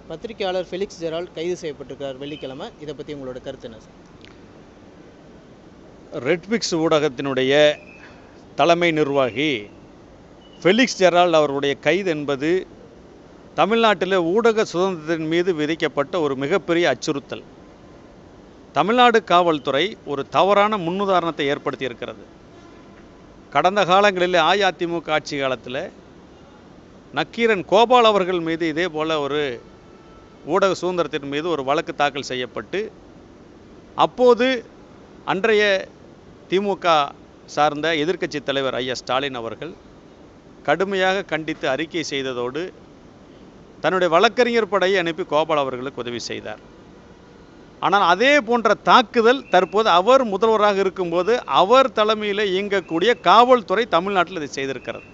பத்திரிகையாளர் Felix Gerald கைது செய்யப்பட்டிருக்கிறார் வெள்ளிக்கிழமை. இதை பற்றி உங்களோட கருத்து என்ன சார்? ரெட்பிக்ஸ் ஊடகத்தினுடைய தலைமை நிர்வாகி ஃபெலிக்ஸ் ஜெரால்ட் அவருடைய கைது என்பது தமிழ்நாட்டில் ஊடக சுதந்திரத்தின் மீது விதிக்கப்பட்ட ஒரு மிகப்பெரிய அச்சுறுத்தல். தமிழ்நாடு காவல்துறை ஒரு தவறான முன்னுதாரணத்தை ஏற்படுத்தி இருக்கிறது. கடந்த காலங்களில் அஇஅதிமுக ஆட்சி காலத்தில் நக்கீரன் கோபால் அவர்கள் மீது இதே போல் ஒரு ஊடக சுதந்திரத்தின் மீது ஒரு வழக்கு தாக்கல் செய்யப்பட்டு அப்போது அன்றைய திமுக சார்ந்த எதிர்க்கட்சி தலைவர் ஐயா ஸ்டாலின் அவர்கள் கடுமையாக கண்டித்து அறிக்கை செய்ததோடு தன்னுடைய வழக்கறிஞர் படையை அனுப்பி கோபால் அவர்களுக்கு உதவி செய்தார். ஆனால் அதே போன்ற தாக்குதல் தற்போது அவர் முதல்வராக இருக்கும்போது அவர் தலைமையில் இயங்கக்கூடிய காவல்துறை தமிழ்நாட்டில் இதை செய்திருக்கிறது.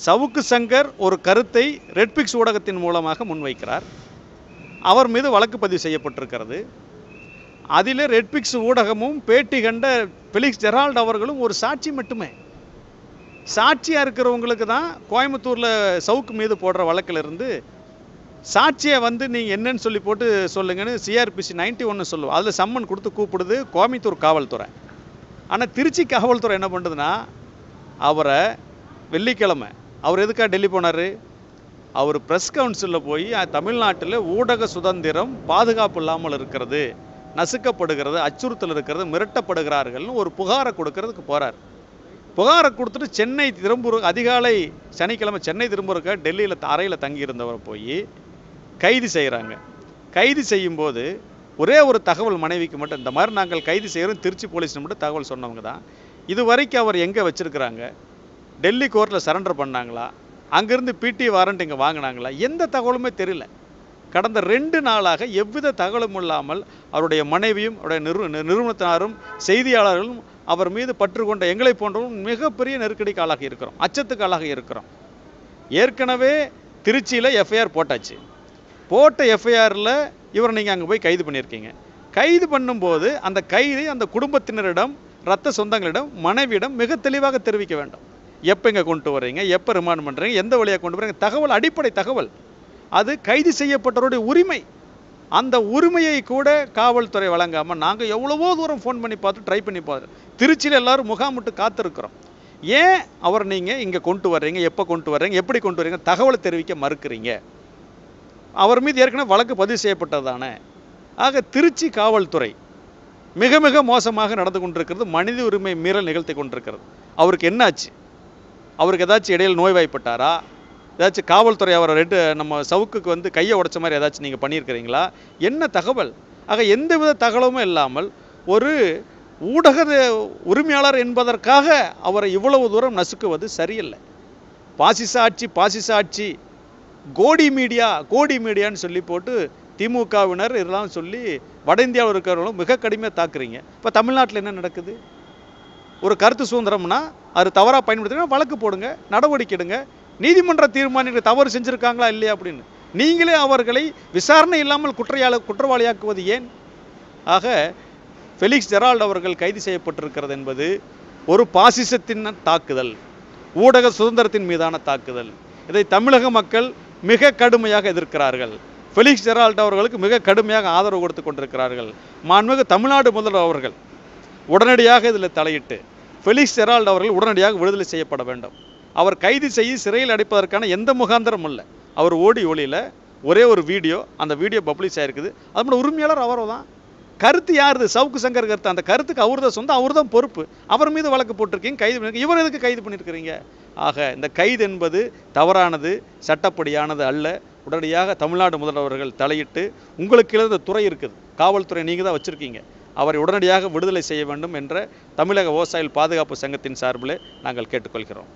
சவுக்கு சங்கர் ஒரு கருத்தை ரெட்பிக்ஸ் ஊடகத்தின் மூலமாக முன்வைக்கிறார். அவர் மீது வழக்கு பதிவு செய்யப்பட்டிருக்கிறது. அதில் ரெட்பிக்ஸ் ஊடகமும் பேட்டி கண்ட ஃபெலிக்ஸ் ஜெரால்ட் அவர்களும் ஒரு சாட்சி மட்டுமே. சாட்சியாக இருக்கிறவங்களுக்கு தான் கோயம்புத்தூரில் சவுக்கு மீது போடுற வழக்கிலிருந்து சாட்சியை நீங்கள் என்னன்னு சொல்லி போட்டு சொல்லுங்கன்னு சிஆர்பிசி 91 சொல்லுவோம். அதில் சம்மன் கொடுத்து கூப்பிடுது கோயம்புத்தூர் காவல்துறை. ஆனால் திருச்சி காவல்துறை என்ன பண்ணுறதுன்னா அவரை வெள்ளிக்கிழமை அவர் எதுக்காக டெல்லி போனார்? அவர் ப்ரெஸ் கவுன்சிலில் போய் தமிழ்நாட்டில் ஊடக சுதந்திரம் பாதுகாப்பு இல்லாமல் இருக்கிறது, நசுக்கப்படுகிறது, அச்சுறுத்தல் இருக்கிறது, மிரட்டப்படுகிறார்கள்னு ஒரு புகாரை கொடுக்கறதுக்கு போகிறார். புகாரை கொடுத்துட்டு சென்னை திரும்பூர் அதிகாலை சனிக்கிழமை சென்னை திரும்பூருக்கு டெல்லியில் அறையில் தங்கியிருந்தவரை போய் கைது செய்கிறாங்க. கைது செய்யும்போது ஒரே ஒரு தகவல் மனைவிக்கு மட்டும், இந்த மாதிரி நாங்கள் கைது செய்கிறோம் திருச்சி போலீஸ்னு மட்டும் தகவல் சொன்னவங்க தான். இது வரைக்கும் அவர் எங்கே வச்சுருக்கிறாங்க, டெல்லி கோர்ட்டில் சரண்டர் பண்ணாங்களா, அங்கேருந்து பிடி வாரண்ட் இங்கே வாங்கினாங்களா, எந்த தகவலுமே தெரியல. கடந்த 2 நாளாக எவ்வித தகவலும் இல்லாமல் அவருடைய மனைவியும் அவருடைய நிறுவனத்தினாரும் செய்தியாளர்களும் அவர் மீது பற்று கொண்ட எங்களை போன்றவும் மிகப்பெரிய நெருக்கடிக்கு ஆளாகி இருக்கிறோம், அச்சத்துக்கு ஆளாகி இருக்கிறோம். ஏற்கனவே திருச்சியில் எஃப்ஐஆர் போட்டாச்சு. போட்ட எஃப்ஐஆரில் இவரை நீங்கள் அங்கே போய் கைது பண்ணியிருக்கீங்க. கைது பண்ணும்போது அந்த கைதை அந்த குடும்பத்தினரிடம், இரத்த சொந்தங்களிடம், மனைவியிடம் மிக தெளிவாக தெரிவிக்க வேண்டும். எப்போ இங்கே கொண்டு வர்றீங்க, எப்போ ரிமாண்ட் பண்ணுறீங்க, எந்த வழியாக கொண்டு வரீங்க, தகவல், அடிப்படை தகவல். அது கைது செய்யப்பட்டவருடைய உரிமை. அந்த உரிமையை கூட காவல்துறை வழங்காமல் நாங்கள் எவ்வளவோ தூரம் ஃபோன் பண்ணி பார்த்து ட்ரை பண்ணி பார்த்து திருச்சியில் எல்லோரும் முகாமிட்டு காத்திருக்கிறோம். ஏன் அவர் நீங்கள் இங்கே கொண்டு வர்றீங்க, எப்போ கொண்டு வர்றீங்க, எப்படி கொண்டு வர்றீங்க, தகவலை தெரிவிக்க மறுக்கிறீங்க? அவர் மீது ஏற்கனவே வழக்கு பதிவு செய்யப்பட்டது தானே. ஆக திருச்சி காவல்துறை மிக மிக மோசமாக நடந்து கொண்டிருக்கிறது, மனித உரிமை மீறல் நிகழ்த்தி கொண்டிருக்கிறது. அவருக்கு என்னாச்சு? அவருக்கு ஏதாச்சும் இடையில் நோய்வாய்ப்பட்டாரா? ஏதாச்சும் காவல்துறை அவரை நம்ம சவுக்குக்கு கையை உடைச்ச மாதிரி ஏதாச்சும் நீங்கள் பண்ணியிருக்கிறீங்களா? என்ன தகவல்? ஆக எந்தவித தகவலும் இல்லாமல் ஒரு ஊடக உரிமையாளர் என்பதற்காக அவரை இவ்வளவு தூரம் நசுக்குவது சரியில்லை. பாசிச ஆட்சி, கோடி மீடியான்னு சொல்லி போட்டு திமுகவினர் இதெல்லாம் சொல்லி வட இந்தியாவில் இருக்கிறவங்களும் மிக கடுமையாக தாக்குறீங்க. இப்போ தமிழ்நாட்டில் என்ன நடக்குது? ஒரு கருத்து சுதந்திரம்னா அது தவறாக பயன்படுத்தினா வழக்கு போடுங்க, நடவடிக்கை எடுங்க, நீதிமன்ற தீர்மானிக்க தவறு செஞ்சுருக்காங்களா இல்லையா அப்படின்னு நீங்களே அவர்களை விசாரணை இல்லாமல் குற்றவாளியாக்குவது ஏன்? ஆக ஃபெலிக்ஸ் ஜெரால்ட் அவர்கள் கைது செய்யப்பட்டிருக்கிறது என்பது ஒரு பாசிசத்தின் தாக்குதல், ஊடக சுதந்திரத்தின் மீதான தாக்குதல். இதை தமிழக மக்கள் மிக கடுமையாக எதிர்க்கிறார்கள். ஃபெலிக்ஸ் ஜெரால்ட் அவர்களுக்கு மிக கடுமையாக ஆதரவு கொடுத்து கொண்டிருக்கிறார்கள். மாண்புமிகு தமிழ்நாடு முதல்வர் அவர்கள் உடனடியாக இதில் தலையிட்டு ஃபெலிக்ஸ் ஜெரால்ட் அவர்கள் உடனடியாக விடுதலை செய்யப்பட வேண்டும். அவர் கைது செய்து சிறையில் அடைப்பதற்கான எந்த முகாந்திரமும் இல்லை. அவர் ஓடி ஒளியில் ஒரே ஒரு வீடியோ, அந்த வீடியோ பப்ளிஷ் ஆகிருக்குது. அதோட உரிமையாளர் அவர் தான். கருத்து யாருது? சவுக்கு சங்கர் கருத்து. அந்த கருத்துக்கு அவர் தான் சொந்தம், அவர் தான் பொறுப்பு. அவர் மீது வழக்கு போட்டிருக்கீங்க, கைது பண்ணிருக்கீங்க. இவர் எதுக்கு கைது பண்ணியிருக்கிறீங்க? ஆக இந்த கைது என்பது தவறானது, சட்டப்படியானது அல்ல. உடனடியாக தமிழ்நாடு முதல்வர்கள் தலையிட்டு, உங்களுக்கு எழுத துறை இருக்குது, காவல்துறை நீங்கள் தான் வச்சுருக்கீங்க, அவரை உடனடியாக விடுதலை செய்ய வேண்டும் என்ற தமிழக விவசாயிகள் பாதுகாப்பு சங்கத்தின் சார்பில் நாங்கள் கேட்டுக்கொள்கிறோம்.